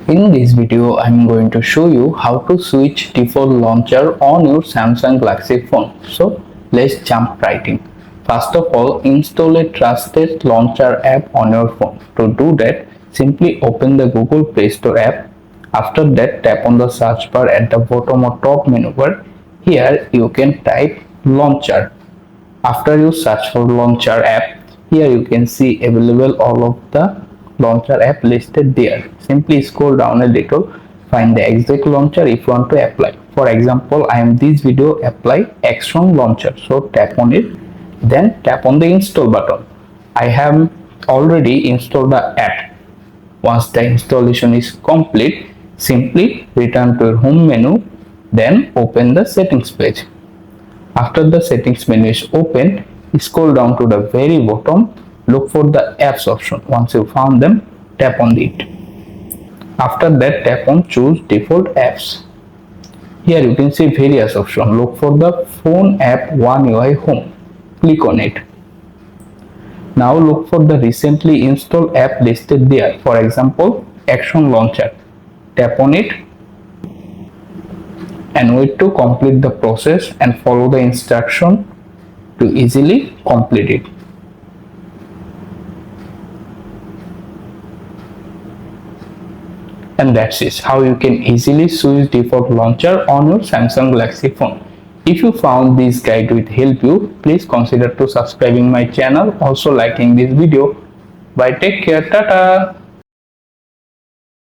In this video, I'm going to show you how to switch default launcher on your Samsung Galaxy phone. So let's jump right in. First of all, install a trusted launcher app on your phone. To do that, simply open the Google Play Store app. After that, tap on the search bar at the bottom or top menu bar. Here you can type launcher. After you search for launcher app, here you can see available all of the launcher app listed there. Simply scroll down a little, find the exact launcher if you want to apply. For example, I am this video apply Xtron launcher. So tap on it, then tap on the install button. I have already installed the app. Once the installation is complete, simply return to your home menu, then open the settings page. After the settings menu is open, scroll down to the very bottom, look for the apps option. Once you found them, tap on it. After that, tap on choose default apps. Here you can see various options. Look for the phone app One UI Home. Click on it. Now look for the recently installed app listed there. For example, Xtron Launcher. Tap on it and wait to complete the process and follow the instruction to easily complete it. And that's it, how you can easily switch default launcher on your Samsung Galaxy phone. If you found this guide will help you, please consider to subscribing my channel, also liking this video. Bye, take care, tata.